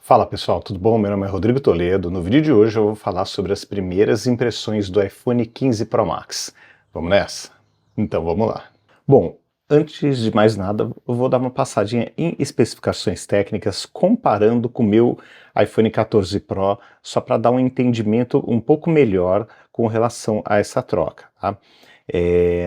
Fala pessoal, tudo bom? Meu nome é Rodrigo Toledo. No vídeo de hoje eu vou falar sobre as primeiras impressões do iPhone 15 Pro Max. Vamos nessa? Então vamos lá. Bom, antes de mais nada, eu vou dar uma passadinha em especificações técnicas comparando com o meu iPhone 14 Pro, só para dar um entendimento um pouco melhor com relação a essa troca, tá?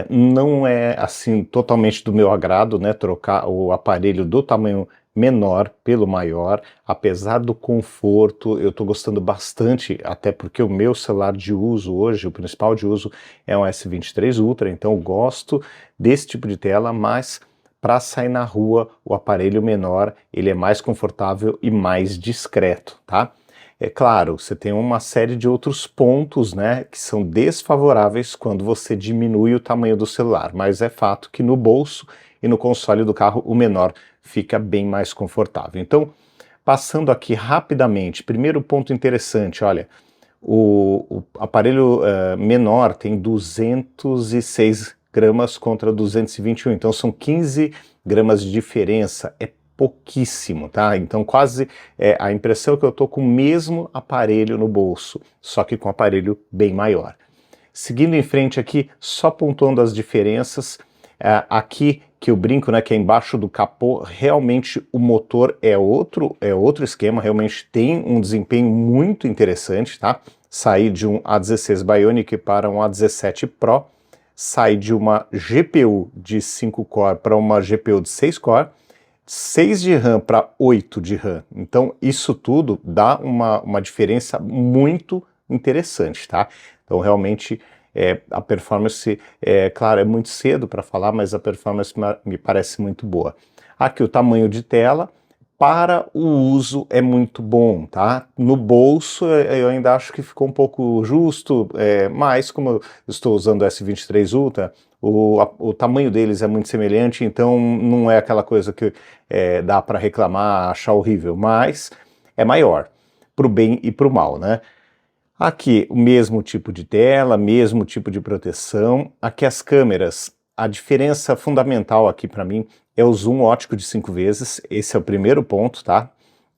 Não é assim totalmente do meu agrado, né, trocar o aparelho do tamanho menor pelo maior, apesar do conforto, eu estou gostando bastante, até porque o meu celular de uso hoje, o principal de uso é um S23 Ultra, então eu gosto desse tipo de tela, mas para sair na rua, o aparelho menor, ele é mais confortável e mais discreto, tá? É claro, você tem uma série de outros pontos, né, que são desfavoráveis quando você diminui o tamanho do celular, mas é fato que no bolso e no console do carro o menor fica bem mais confortável. Então, passando aqui rapidamente, primeiro ponto interessante, olha, o aparelho menor tem 206 gramas contra 221, então são 15 gramas de diferença, é pouquíssimo, tá? Então quase a impressão é que eu tô com o mesmo aparelho no bolso, só que com um aparelho bem maior. Seguindo em frente aqui, só pontuando as diferenças, aqui que eu brinco, né, que é embaixo do capô, realmente o motor é outro esquema, realmente tem um desempenho muito interessante, tá? Sair de um A16 Bionic para um A17 Pro, sair de uma GPU de 5 core para uma GPU de 6 core, 6 de RAM para 8 de RAM. Então isso tudo dá uma diferença muito interessante, tá? Então realmente a performance, claro, é muito cedo para falar, mas a performance me parece muito boa. Aqui o tamanho de tela, para o uso é muito bom, tá? No bolso eu ainda acho que ficou um pouco justo, mas como eu estou usando o S23 Ultra, o tamanho deles é muito semelhante, então não é aquela coisa que dá para reclamar, achar horrível, mas é maior, para o bem e para o mal, né? Aqui o mesmo tipo de tela, mesmo tipo de proteção. Aqui as câmeras, a diferença fundamental aqui para mim é o zoom ótico de 5 vezes, esse é o primeiro ponto, tá?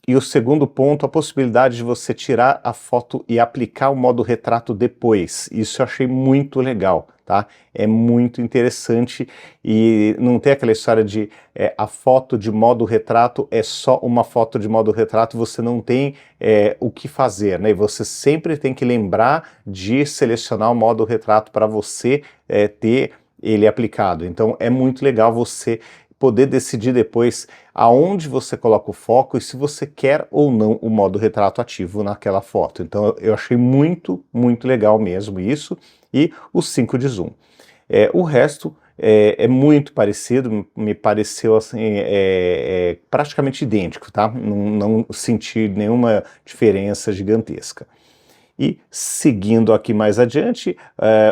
E o segundo ponto, a possibilidade de você tirar a foto e aplicar o modo retrato depois. Isso eu achei muito legal, tá? É muito interessante e não tem aquela história de a foto de modo retrato é só uma foto de modo retrato, você não tem o que fazer, né? E você sempre tem que lembrar de selecionar o modo retrato para você ter ele aplicado. Então é muito legal você poder decidir depois aonde você coloca o foco e se você quer ou não o modo retrato ativo naquela foto. Então eu achei muito, muito legal mesmo isso, e o 5 de zoom. O resto é muito parecido, me pareceu assim, praticamente idêntico, tá? Não senti nenhuma diferença gigantesca. E seguindo aqui mais adiante,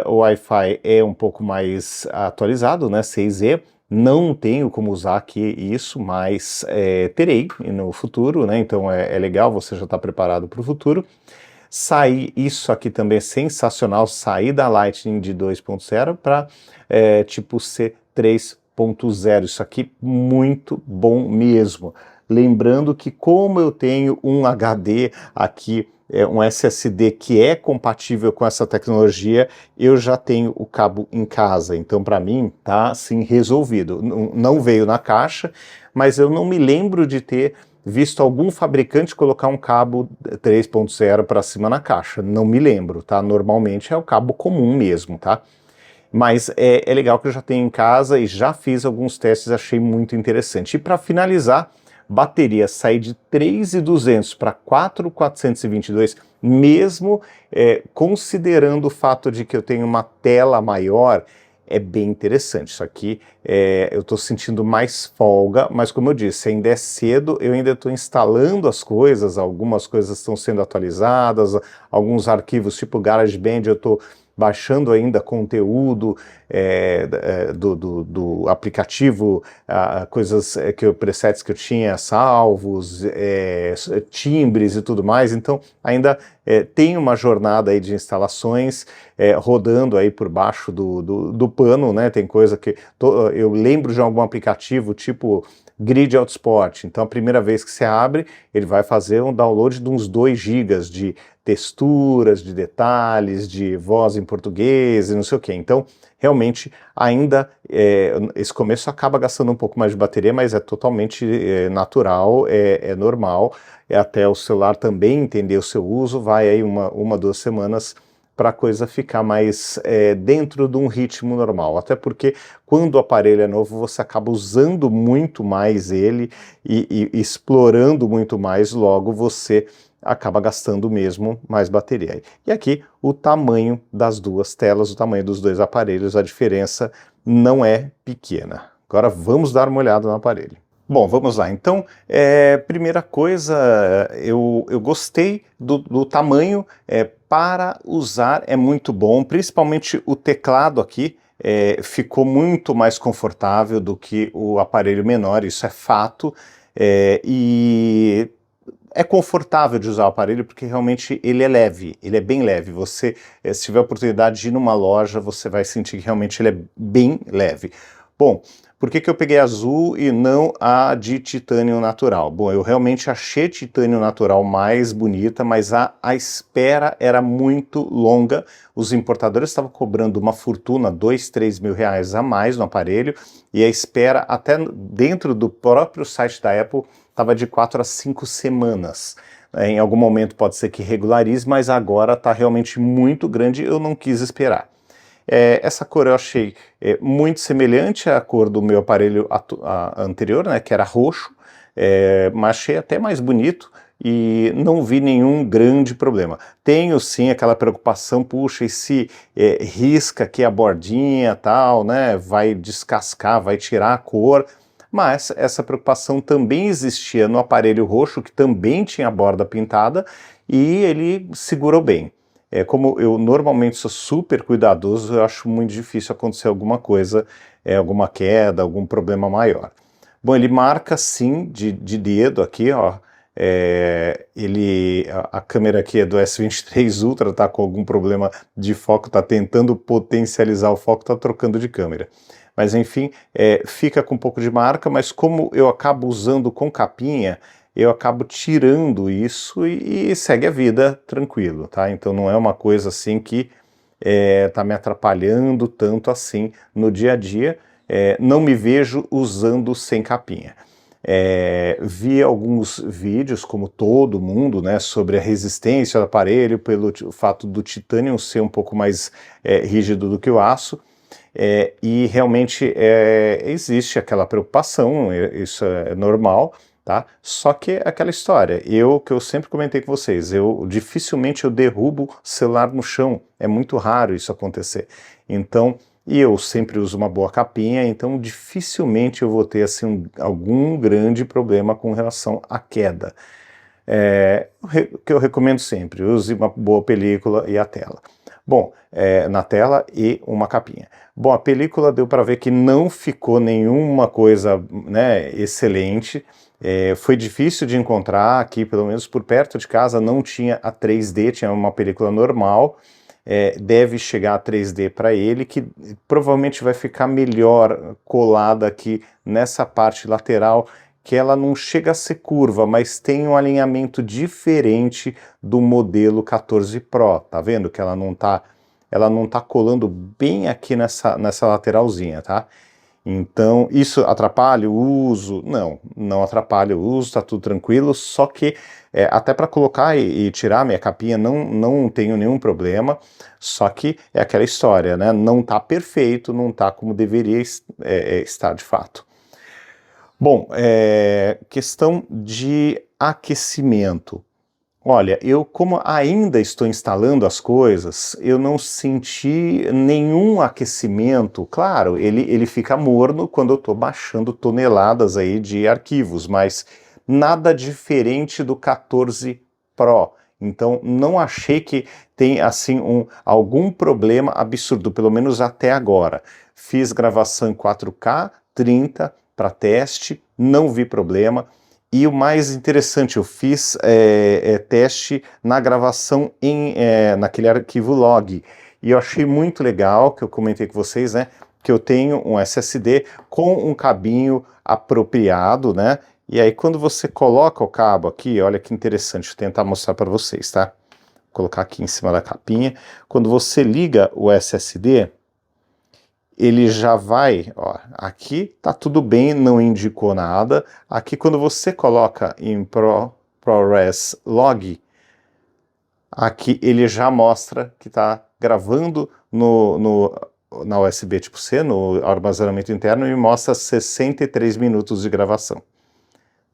o Wi-Fi é um pouco mais atualizado, né, 6E, não tenho como usar aqui isso, mas terei no futuro, né, então é legal, você já está preparado para o futuro. Isso aqui também é sensacional, sair da Lightning de 2.0 para tipo C 3.0, isso aqui muito bom mesmo. Lembrando que como eu tenho um HD aqui, um SSD que é compatível com essa tecnologia, eu já tenho o cabo em casa, então para mim tá assim resolvido. Não veio na caixa, mas eu não me lembro de ter visto algum fabricante colocar um cabo 3.0 para cima na caixa, não me lembro, tá? Normalmente é o cabo comum mesmo, tá? Mas é legal que eu já tenho em casa e já fiz alguns testes, achei muito interessante. E para finalizar, bateria sair de 3.200 para 4.422, mesmo considerando o fato de que eu tenho uma tela maior, é bem interessante. Isso aqui eu estou sentindo mais folga, mas como eu disse, ainda é cedo, eu ainda estou instalando as coisas, algumas coisas estão sendo atualizadas, alguns arquivos tipo GarageBand eu estou baixando ainda conteúdo, do aplicativo, coisas presets que eu tinha salvos, timbres e tudo mais. Então ainda tem uma jornada aí de instalações rodando aí por baixo do pano, né? Tem coisa que eu lembro de algum aplicativo tipo Grid Autosport. Então a primeira vez que você abre, ele vai fazer um download de uns 2 gigas de texturas, de detalhes, de voz em português e não sei o que. Então realmente ainda esse começo acaba gastando um pouco mais de bateria, mas é totalmente natural, é normal. Até o celular também entender o seu uso, vai aí uma 2 semanas para a coisa ficar mais dentro de um ritmo normal. Até porque quando o aparelho é novo, você acaba usando muito mais ele e explorando muito mais, logo você acaba gastando mesmo mais bateria. E aqui o tamanho das 2 telas, o tamanho dos 2 aparelhos, a diferença não é pequena. Agora vamos dar uma olhada no aparelho. Bom, vamos lá. Então, primeira coisa, eu gostei do tamanho, para usar é muito bom, principalmente o teclado aqui ficou muito mais confortável do que o aparelho menor, isso é fato, e é confortável de usar o aparelho porque realmente ele é leve, ele é bem leve. Você, se tiver a oportunidade de ir numa loja, você vai sentir que realmente ele é bem leve. Bom, por que eu peguei azul e não a de titânio natural? Bom, eu realmente achei titânio natural mais bonita, mas a espera era muito longa. Os importadores estavam cobrando uma fortuna, 2, 3 mil reais a mais no aparelho, e a espera até dentro do próprio site da Apple estava de 4 a 5 semanas. Em algum momento pode ser que regularize, mas agora está realmente muito grande, eu não quis esperar. Essa cor eu achei muito semelhante à cor do meu aparelho anterior, né, que era roxo, mas achei até mais bonito e não vi nenhum grande problema. Tenho sim aquela preocupação, puxa, e se risca aqui a bordinha tal, né, vai descascar, vai tirar a cor, mas essa preocupação também existia no aparelho roxo, que também tinha a borda pintada, e ele segurou bem. Como eu normalmente sou super cuidadoso, eu acho muito difícil acontecer alguma coisa, alguma queda, algum problema maior. Bom, ele marca sim de dedo aqui, ó. A câmera aqui é do S23 Ultra, tá com algum problema de foco, tá tentando potencializar o foco, tá trocando de câmera. Mas enfim, fica com um pouco de marca, mas como eu acabo usando com capinha, eu acabo tirando isso e segue a vida tranquilo, tá? Então não é uma coisa assim que tá me atrapalhando tanto assim no dia a dia, não me vejo usando sem capinha. Vi alguns vídeos, como todo mundo, né, sobre a resistência do aparelho, pelo fato do titânio ser um pouco mais rígido do que o aço, e realmente existe aquela preocupação, isso é normal, tá? Só que aquela história, que eu sempre comentei com vocês, dificilmente eu derrubo celular no chão, é muito raro isso acontecer. Então, e eu sempre uso uma boa capinha, então dificilmente eu vou ter assim algum grande problema com relação à queda. O que eu recomendo sempre, use uma boa película e a tela. Bom, na tela e uma capinha. Bom, a película deu para ver que não ficou nenhuma coisa, né, excelente. Foi difícil de encontrar aqui, pelo menos por perto de casa, não tinha a 3D, tinha uma película normal. Deve chegar a 3D para ele, que provavelmente vai ficar melhor colada aqui nessa parte lateral, que ela não chega a ser curva, mas tem um alinhamento diferente do modelo 14 Pro, tá vendo? Que ela não tá colando bem aqui nessa lateralzinha, tá? Então, isso atrapalha o uso? Não atrapalha o uso, tá tudo tranquilo, só que até para colocar e tirar minha capinha não tenho nenhum problema, só que é aquela história, né? Não tá perfeito, não tá como deveria estar de fato. Bom, questão de aquecimento. Olha, eu como ainda estou instalando as coisas, eu não senti nenhum aquecimento. Claro, ele fica morno quando eu estou baixando toneladas aí de arquivos, mas nada diferente do 14 Pro. Então não achei que tem assim algum problema absurdo, pelo menos até agora. Fiz gravação em 4K, 30 para teste, não vi problema. E o mais interessante, eu fiz teste na gravação naquele arquivo log. E eu achei muito legal, que eu comentei com vocês, né? Que eu tenho um SSD com um cabinho apropriado, né? E aí quando você coloca o cabo aqui, olha que interessante, vou tentar mostrar para vocês, tá? Vou colocar aqui em cima da capinha. Quando você liga o SSD, ele já vai, ó, aqui tá tudo bem, não indicou nada. Aqui quando você coloca em ProRes Log, aqui ele já mostra que tá gravando na USB tipo C, no armazenamento interno, e mostra 63 minutos de gravação.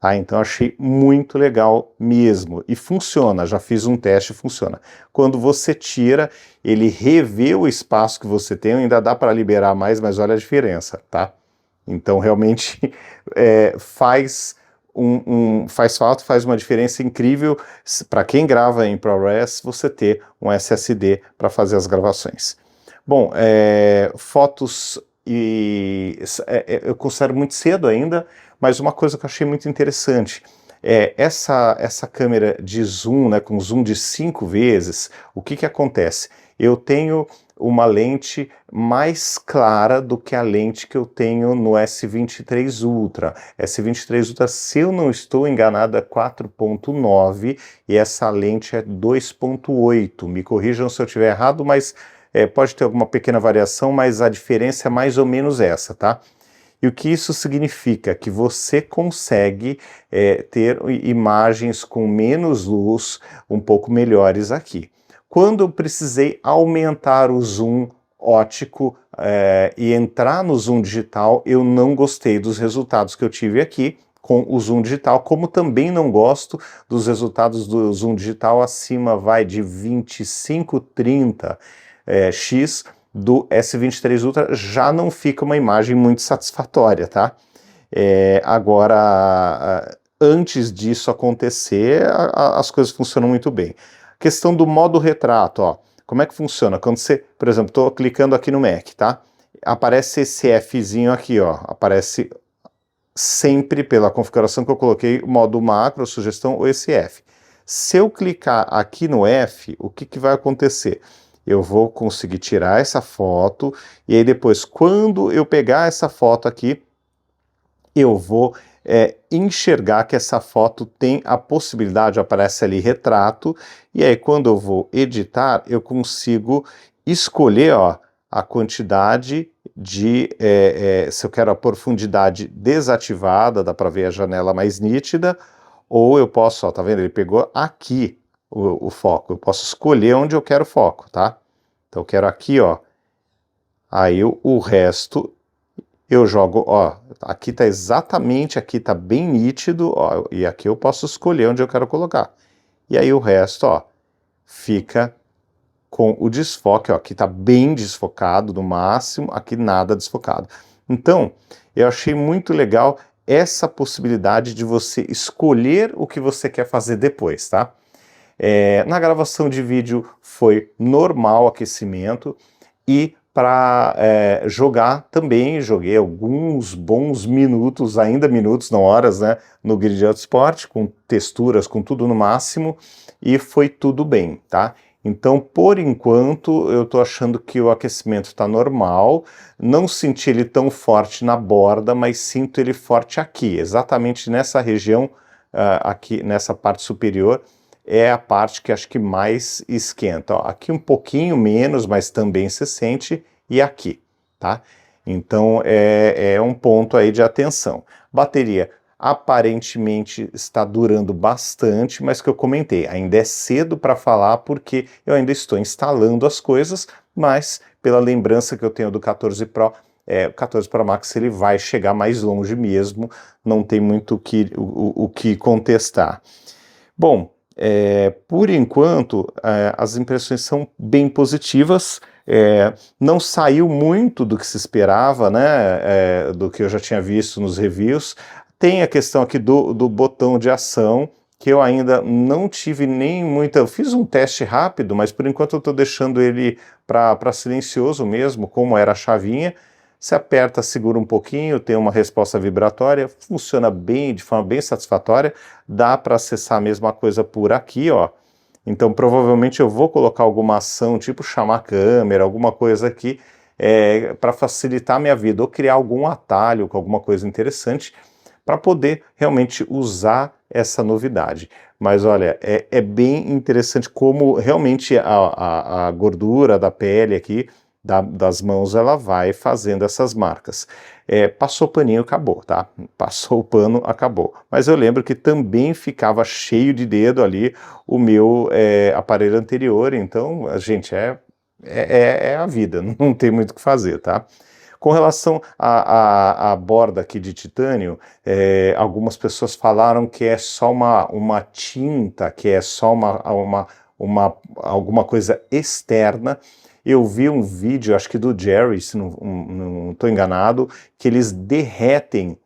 Ah, então achei muito legal mesmo, e funciona, já fiz um teste, funciona. Quando você tira, ele revê o espaço que você tem, ainda dá para liberar mais, mas olha a diferença, tá? Então realmente faz falta, faz uma diferença incrível para quem grava em ProRes, você ter um SSD para fazer as gravações. Bom, fotos eu considero muito cedo ainda, mas uma coisa que eu achei muito interessante é essa câmera de zoom, né, com zoom de 5 vezes, o que acontece? Eu tenho uma lente mais clara do que a lente que eu tenho no S23 Ultra. S23 Ultra, se eu não estou enganado, é 4.9 e essa lente é 2.8. Me corrijam se eu estiver errado, mas pode ter alguma pequena variação, mas a diferença é mais ou menos essa, tá? E o que isso significa? Que você consegue ter imagens com menos luz um pouco melhores aqui. Quando eu precisei aumentar o zoom óptico e entrar no zoom digital, eu não gostei dos resultados que eu tive aqui com o zoom digital, como também não gosto dos resultados do zoom digital acima, vai de 25, 30 x, do S23 Ultra, já não fica uma imagem muito satisfatória, tá? Agora, antes disso acontecer, as coisas funcionam muito bem. Questão do modo retrato, ó. Como é que funciona? Quando você, por exemplo, estou clicando aqui no Mac, tá? Aparece esse Fzinho aqui, ó. Aparece sempre pela configuração que eu coloquei, modo macro, sugestão, ou esse F. Se eu clicar aqui no F, o que vai acontecer? Eu vou conseguir tirar essa foto, e aí depois, quando eu pegar essa foto aqui, eu vou enxergar que essa foto tem a possibilidade, aparece ali retrato, e aí quando eu vou editar, eu consigo escolher, ó, a quantidade de, se eu quero a profundidade desativada, dá para ver a janela mais nítida, ou eu posso, ó, tá vendo? Ele pegou aqui o foco, eu posso escolher onde eu quero o foco, tá? Então eu quero aqui, ó, aí o resto eu jogo, ó, aqui tá exatamente, aqui tá bem nítido, ó, e aqui eu posso escolher onde eu quero colocar. E aí o resto, ó, fica com o desfoque, ó, aqui tá bem desfocado no máximo, aqui nada desfocado. Então, eu achei muito legal essa possibilidade de você escolher o que você quer fazer depois, tá? Na gravação de vídeo foi normal aquecimento, e para jogar também, joguei alguns bons minutos, ainda minutos, não horas, né, no Grid Autosport, com texturas, com tudo no máximo, e foi tudo bem, tá? Então, por enquanto, eu tô achando que o aquecimento está normal, não senti ele tão forte na borda, mas sinto ele forte aqui, exatamente nessa região, aqui nessa parte superior, é a parte que acho que mais esquenta. Ó, aqui um pouquinho menos, mas também se sente, e aqui, tá? Então é um ponto aí de atenção. Bateria aparentemente está durando bastante, mas que eu comentei, ainda é cedo para falar porque eu ainda estou instalando as coisas, mas pela lembrança que eu tenho do 14 Pro, o 14 Pro Max ele vai chegar mais longe mesmo, não tem muito o que contestar. Bom, por enquanto, as impressões são bem positivas, não saiu muito do que se esperava, né, do que eu já tinha visto nos reviews. Tem a questão aqui do botão de ação, que eu ainda não tive nem muita... Eu fiz um teste rápido, mas por enquanto eu estou deixando ele para silencioso mesmo, como era a chavinha. Se aperta, segura um pouquinho, tem uma resposta vibratória, funciona bem, de forma bem satisfatória. Dá para acessar a mesma coisa por aqui, ó. Então provavelmente eu vou colocar alguma ação, tipo chamar a câmera, alguma coisa aqui, para facilitar a minha vida, ou criar algum atalho com alguma coisa interessante, para poder realmente usar essa novidade. Mas olha, é bem interessante como realmente a gordura da pele aqui, das mãos, ela vai fazendo essas marcas. Passou o paninho, acabou, tá? Passou o pano, acabou. Mas eu lembro que também ficava cheio de dedo ali o meu aparelho anterior, então, gente, é a vida, não tem muito o que fazer, tá? Com relação à borda aqui de titânio, algumas pessoas falaram que é só uma tinta, que é só alguma coisa externa. Eu vi um vídeo, acho que do Jerry, se não estou enganado, que eles derretem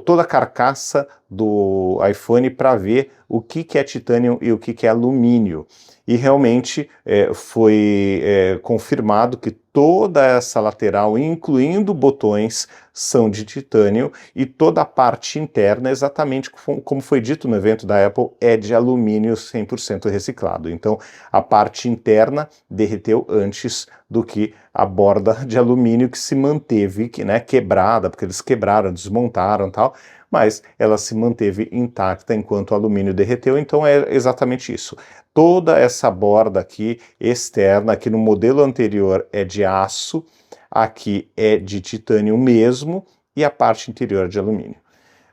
toda a carcaça do iPhone para ver o que é titânio e o que é alumínio. E realmente foi confirmado que toda essa lateral, incluindo botões, são de titânio, e toda a parte interna, exatamente como foi dito no evento da Apple, é de alumínio 100% reciclado. Então a parte interna derreteu antes do que a borda de alumínio, que se manteve quebrada, porque eles quebraram, desmontaram e tal, mas ela se manteve intacta enquanto o alumínio derreteu. Então é exatamente isso. Toda essa borda aqui externa, aqui no modelo anterior é de aço, aqui é de titânio mesmo, e a parte interior é de alumínio.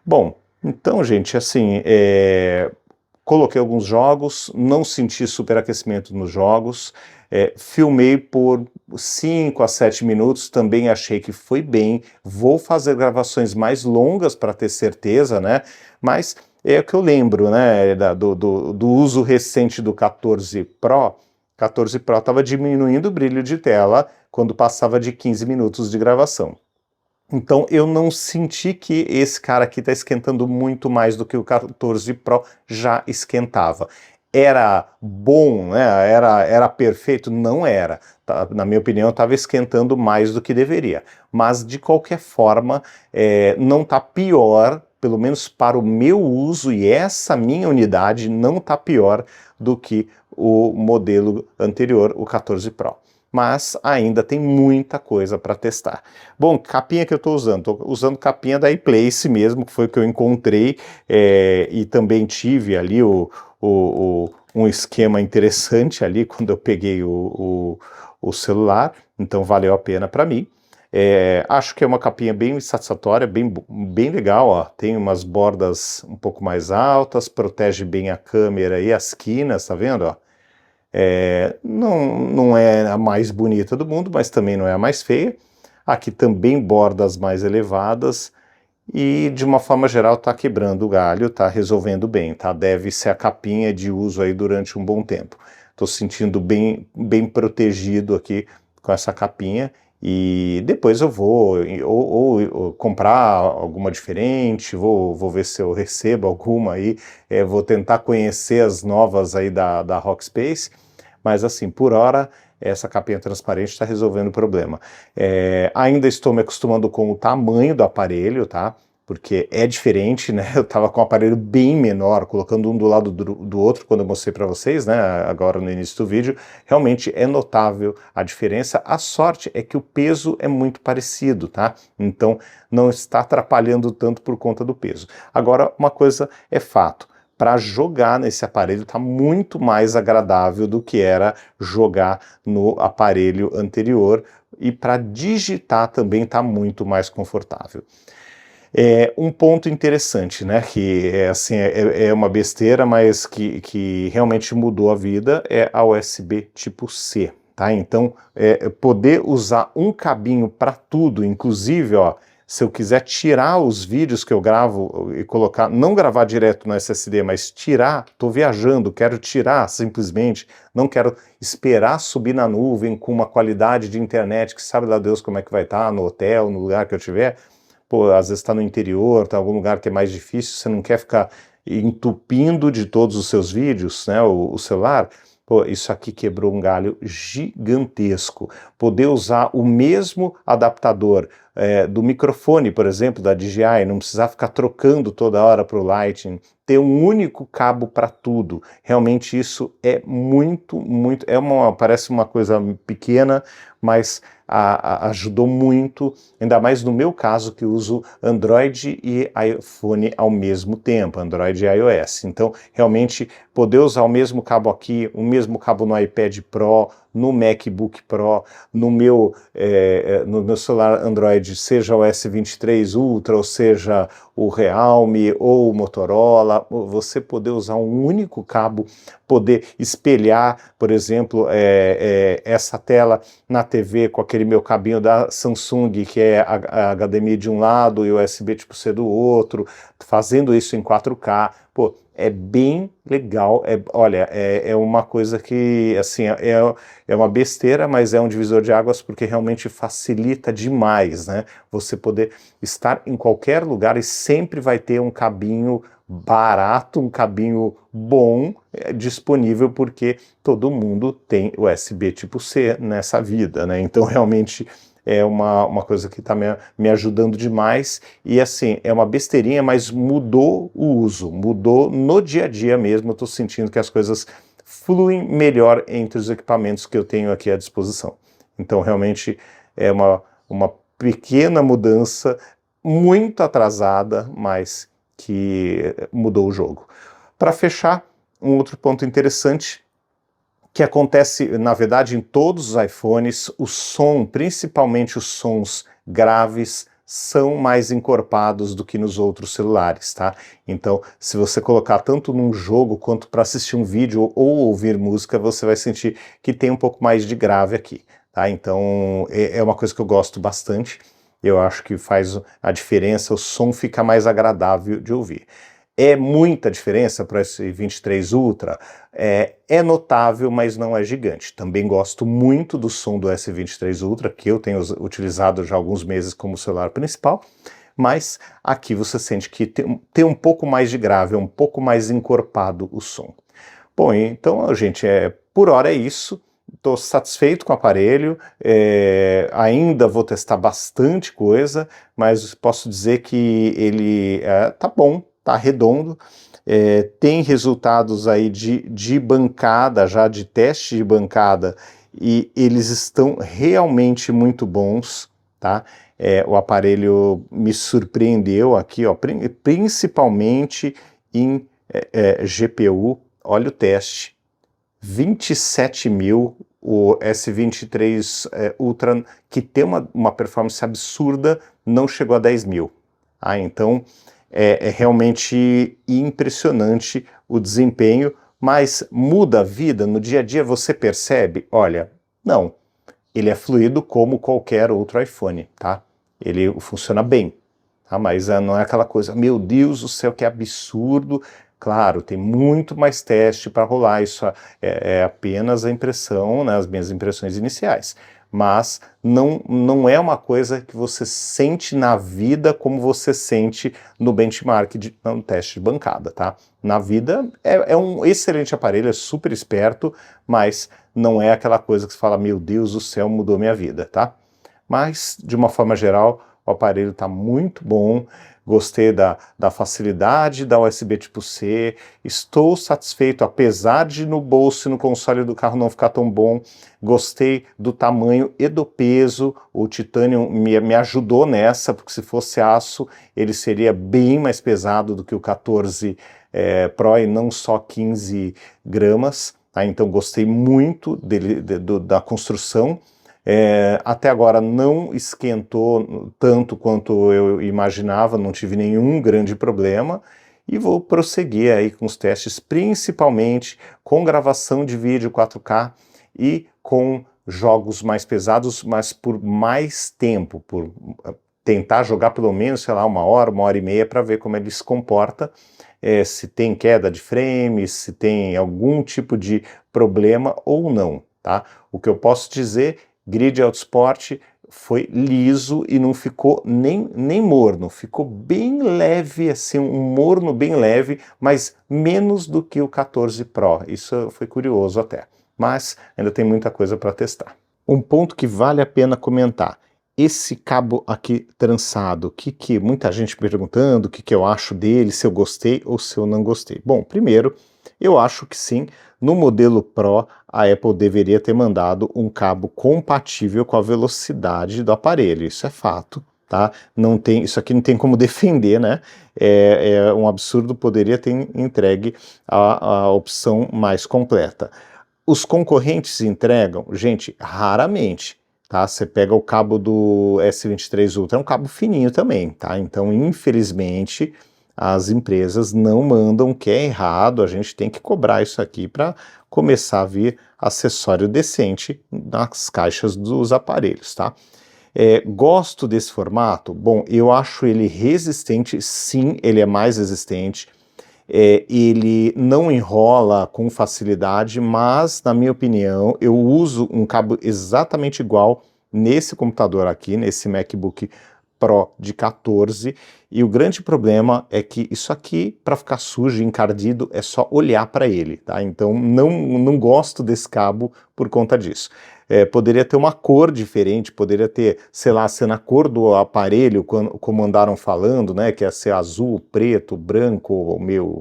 Bom, então, gente, assim, coloquei alguns jogos, não senti superaquecimento nos jogos, filmei por 5 a 7 minutos, também achei que foi bem. Vou fazer gravações mais longas para ter certeza, né? Mas é o que eu lembro, né, do uso recente do 14 Pro. 14 Pro estava diminuindo o brilho de tela quando passava de 15 minutos de gravação. Então eu não senti que esse cara aqui está esquentando muito mais do que o 14 Pro já esquentava. Era bom, né? Era perfeito? Não era. Tá? Na minha opinião, estava esquentando mais do que deveria. Mas, de qualquer forma, não está pior, pelo menos para o meu uso, e essa minha unidade não está pior do que o modelo anterior, o 14 Pro. Mas ainda tem muita coisa para testar. Bom, capinha que eu estou usando capinha da iPlace mesmo, que foi o que eu encontrei, e também tive ali um esquema interessante ali quando eu peguei o celular, então valeu a pena para mim. Acho que é uma capinha bem satisfatória, bem legal, ó. Tem umas bordas um pouco mais altas, protege bem a câmera e as quinas, tá vendo? Ó? Não é a mais bonita do mundo, mas também não é a mais feia. Aqui também bordas mais elevadas, e de uma forma geral está quebrando o galho, está resolvendo bem, tá? Deve ser a capinha de uso aí durante um bom tempo. Estou sentindo bem protegido aqui com essa capinha, e depois eu vou ou comprar alguma diferente, vou ver se eu recebo alguma aí, vou tentar conhecer as novas aí da Rockspace, mas assim, por hora, essa capinha transparente está resolvendo o problema. Ainda estou me acostumando com o tamanho do aparelho, tá? Porque é diferente, né? Eu estava com um aparelho bem menor, colocando um do lado do outro, quando eu mostrei para vocês, né? Agora no início do vídeo, realmente é notável a diferença. A sorte é que o peso é muito parecido, tá? Então não está atrapalhando tanto por conta do peso. Agora, uma coisa é fato. Para jogar nesse aparelho está muito mais agradável do que era jogar no aparelho anterior, e para digitar também está muito mais confortável. Um ponto interessante, né, que assim, é uma besteira, mas que realmente mudou a vida, é a USB tipo C, tá? Então, poder usar um cabinho para tudo, inclusive, ó, se eu quiser tirar os vídeos que eu gravo e colocar, não gravar direto no SSD, mas tirar, tô viajando, quero tirar simplesmente, não quero esperar subir na nuvem com uma qualidade de internet que sabe lá Deus como é que vai estar, no hotel, no lugar que eu tiver. Pô, às vezes está no interior, está em algum lugar que é mais difícil, você não quer ficar entupindo de todos os seus vídeos, né, o celular. Pô, isso aqui quebrou um galho gigantesco. Poder usar o mesmo adaptador do microfone, por exemplo, da DJI, não precisar ficar trocando toda hora para o Lightning, ter um único cabo para tudo. Realmente isso é muito, parece uma coisa pequena, mas ajudou muito, ainda mais no meu caso, que uso Android e iPhone ao mesmo tempo, Android e iOS. Então, realmente, poder usar o mesmo cabo aqui, o mesmo cabo no iPad Pro, no MacBook Pro, no meu celular Android, seja o S23 Ultra, ou seja o Realme ou o Motorola, você poder usar um único cabo, poder espelhar, por exemplo, essa tela na TV com aquele meu cabinho da Samsung, que é a HDMI de um lado e o USB tipo C do outro, fazendo isso em 4K, pô, é bem legal, olha, é uma coisa que, assim, é uma besteira, mas é um divisor de águas porque realmente facilita demais, né? Você poder estar em qualquer lugar e sempre vai ter um cabinho barato, um cabinho bom disponível, porque todo mundo tem USB tipo C nessa vida, né? Então realmente é uma coisa que está me ajudando demais, e assim, é uma besteirinha, mas mudou o uso, mudou no dia a dia mesmo. Eu estou sentindo que as coisas fluem melhor entre os equipamentos que eu tenho aqui à disposição. Então realmente é uma pequena mudança, muito atrasada, mas que mudou o jogo. Para fechar, um outro ponto interessante que acontece, na verdade, em todos os iPhones, o som, principalmente os sons graves, são mais encorpados do que nos outros celulares, tá? Então, se você colocar tanto num jogo quanto para assistir um vídeo ou ouvir música, você vai sentir que tem um pouco mais de grave aqui, tá? Então, é uma coisa que eu gosto bastante. Eu acho que faz a diferença, o som fica mais agradável de ouvir. É muita diferença para esse 23 Ultra? É notável, mas não é gigante. Também gosto muito do som do S23 Ultra, que eu tenho utilizado já há alguns meses como celular principal, mas aqui você sente que tem um pouco mais de grave, é um pouco mais encorpado o som. Bom, então, gente, por hora é isso. Estou satisfeito com o aparelho, ainda vou testar bastante coisa, mas posso dizer que ele tá bom, tá redondo, tem resultados aí de bancada, já de teste de bancada, e eles estão realmente muito bons, tá? O aparelho me surpreendeu aqui, ó, principalmente em GPU. Olha o teste, 27 mil, o S23 Ultra, que tem uma performance absurda, não chegou a 10 mil. Então, é realmente impressionante o desempenho, mas muda a vida no dia a dia, você percebe? Olha, não, ele é fluido como qualquer outro iPhone, tá? Ele funciona bem, tá? Mas não é aquela coisa, meu Deus do céu, que absurdo. Claro, tem muito mais teste para rolar, isso é apenas a impressão, né, as minhas impressões iniciais. Mas não é uma coisa que você sente na vida como você sente no benchmark, no teste de bancada, tá? Na vida é um excelente aparelho, é super esperto, mas não é aquela coisa que você fala, meu Deus do céu, mudou minha vida, tá? Mas, de uma forma geral, o aparelho está muito bom. Gostei da facilidade da USB tipo C, estou satisfeito, apesar de no bolso e no console do carro não ficar tão bom. Gostei do tamanho e do peso, o titânio me ajudou nessa, porque se fosse aço ele seria bem mais pesado do que o 14 Pro e não só 15 gramas, tá? Então gostei muito da construção. Até agora não esquentou tanto quanto eu imaginava, não tive nenhum grande problema, e vou prosseguir aí com os testes, principalmente com gravação de vídeo 4K e com jogos mais pesados, mas por mais tempo, por tentar jogar pelo menos, sei lá, 1 hora e meia, para ver como ele se comporta, se tem queda de frames, se tem algum tipo de problema ou não, tá? O que eu posso dizer, Grid Autosport foi liso e não ficou nem morno, ficou bem leve, assim, um morno bem leve, mas menos do que o 14 Pro. Isso foi curioso até, mas ainda tem muita coisa para testar. Um ponto que vale a pena comentar: esse cabo aqui trançado, que muita gente perguntando o que eu acho dele, se eu gostei ou se eu não gostei. Bom, primeiro, eu acho que sim, no modelo Pro, a Apple deveria ter mandado um cabo compatível com a velocidade do aparelho, isso é fato, tá? Não tem, isso aqui não tem como defender, né? É um absurdo, poderia ter entregue a opção mais completa. Os concorrentes entregam, gente, raramente, tá? Você pega o cabo do S23 Ultra, é um cabo fininho também, tá? Então, infelizmente, as empresas não mandam, que é errado, a gente tem que cobrar isso aqui para começar a vir acessório decente nas caixas dos aparelhos, tá? Gosto desse formato? Bom, eu acho ele resistente, sim, ele é mais resistente. Ele não enrola com facilidade, mas, na minha opinião, eu uso um cabo exatamente igual nesse computador aqui, nesse MacBook Pro de 14, e o grande problema é que isso aqui, para ficar sujo e encardido, é só olhar para ele, tá? Então não gosto desse cabo por conta disso. Poderia ter uma cor diferente, poderia ter, sei lá, ser na cor do aparelho, como andaram falando, né, que ia ser azul, preto, branco,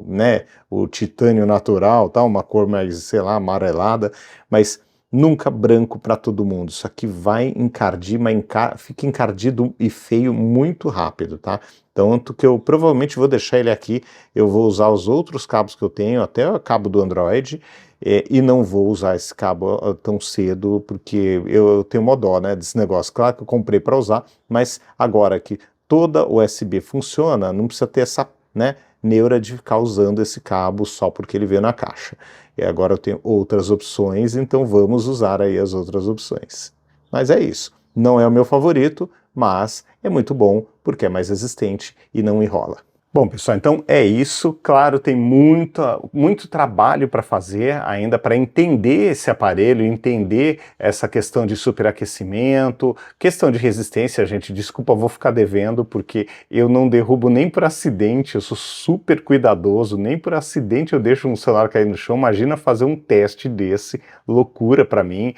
né, o titânio natural, tá, uma cor mais, sei lá, amarelada, mas nunca branco para todo mundo. Isso aqui vai encardir, mas fica encardido e feio muito rápido, tá? Tanto que eu provavelmente vou deixar ele aqui, eu vou usar os outros cabos que eu tenho, até o cabo do Android, e não vou usar esse cabo tão cedo, porque eu tenho uma dó, né, desse negócio. Claro que eu comprei para usar, mas agora que toda USB funciona, não precisa ter essa, né, neura de ficar usando esse cabo só porque ele veio na caixa. E agora eu tenho outras opções, então vamos usar aí as outras opções. Mas é isso. Não é o meu favorito, mas é muito bom porque é mais resistente e não enrola. Bom, pessoal, então é isso. Claro, tem muito trabalho para fazer ainda para entender esse aparelho, entender essa questão de superaquecimento, questão de resistência, gente, desculpa, vou ficar devendo, porque eu não derrubo nem por acidente, eu sou super cuidadoso, nem por acidente eu deixo um celular cair no chão. Imagina fazer um teste desse, loucura para mim.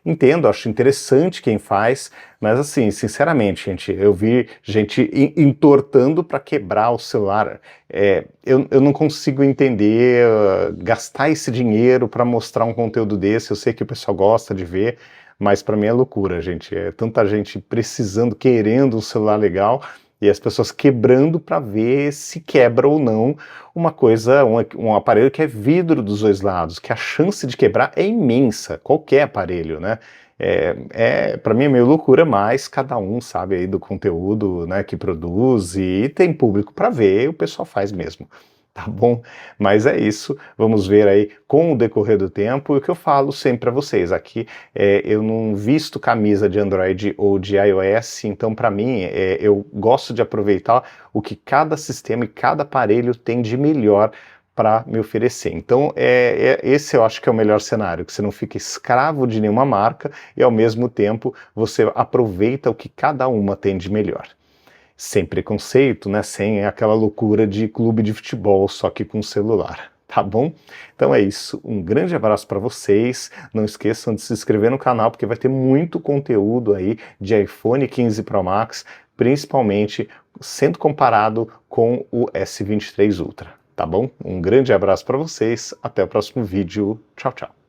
Entendo, acho interessante quem faz, mas assim, sinceramente, gente, eu vi gente entortando para quebrar o celular. Eu não consigo entender, gastar esse dinheiro para mostrar um conteúdo desse. Eu sei que o pessoal gosta de ver, mas para mim é loucura, gente. É tanta gente precisando, querendo um celular legal, e as pessoas quebrando para ver se quebra ou não uma coisa, um aparelho que é vidro dos dois lados, que a chance de quebrar é imensa, qualquer aparelho, né? Para mim é meio loucura, mas cada um sabe aí do conteúdo, né, que produz, e tem público para ver, o pessoal faz mesmo. Tá bom? Mas é isso, vamos ver aí com o decorrer do tempo. E o que eu falo sempre para vocês aqui, eu não visto camisa de Android ou de iOS, então para mim eu gosto de aproveitar o que cada sistema e cada aparelho tem de melhor para me oferecer. Então esse eu acho que é o melhor cenário, que você não fica escravo de nenhuma marca e ao mesmo tempo você aproveita o que cada uma tem de melhor. Sem preconceito, né? Sem aquela loucura de clube de futebol, só que com celular, tá bom? Então é isso, um grande abraço para vocês, não esqueçam de se inscrever no canal, porque vai ter muito conteúdo aí de iPhone 15 Pro Max, principalmente sendo comparado com o S23 Ultra, tá bom? Um grande abraço para vocês, até o próximo vídeo, tchau, tchau!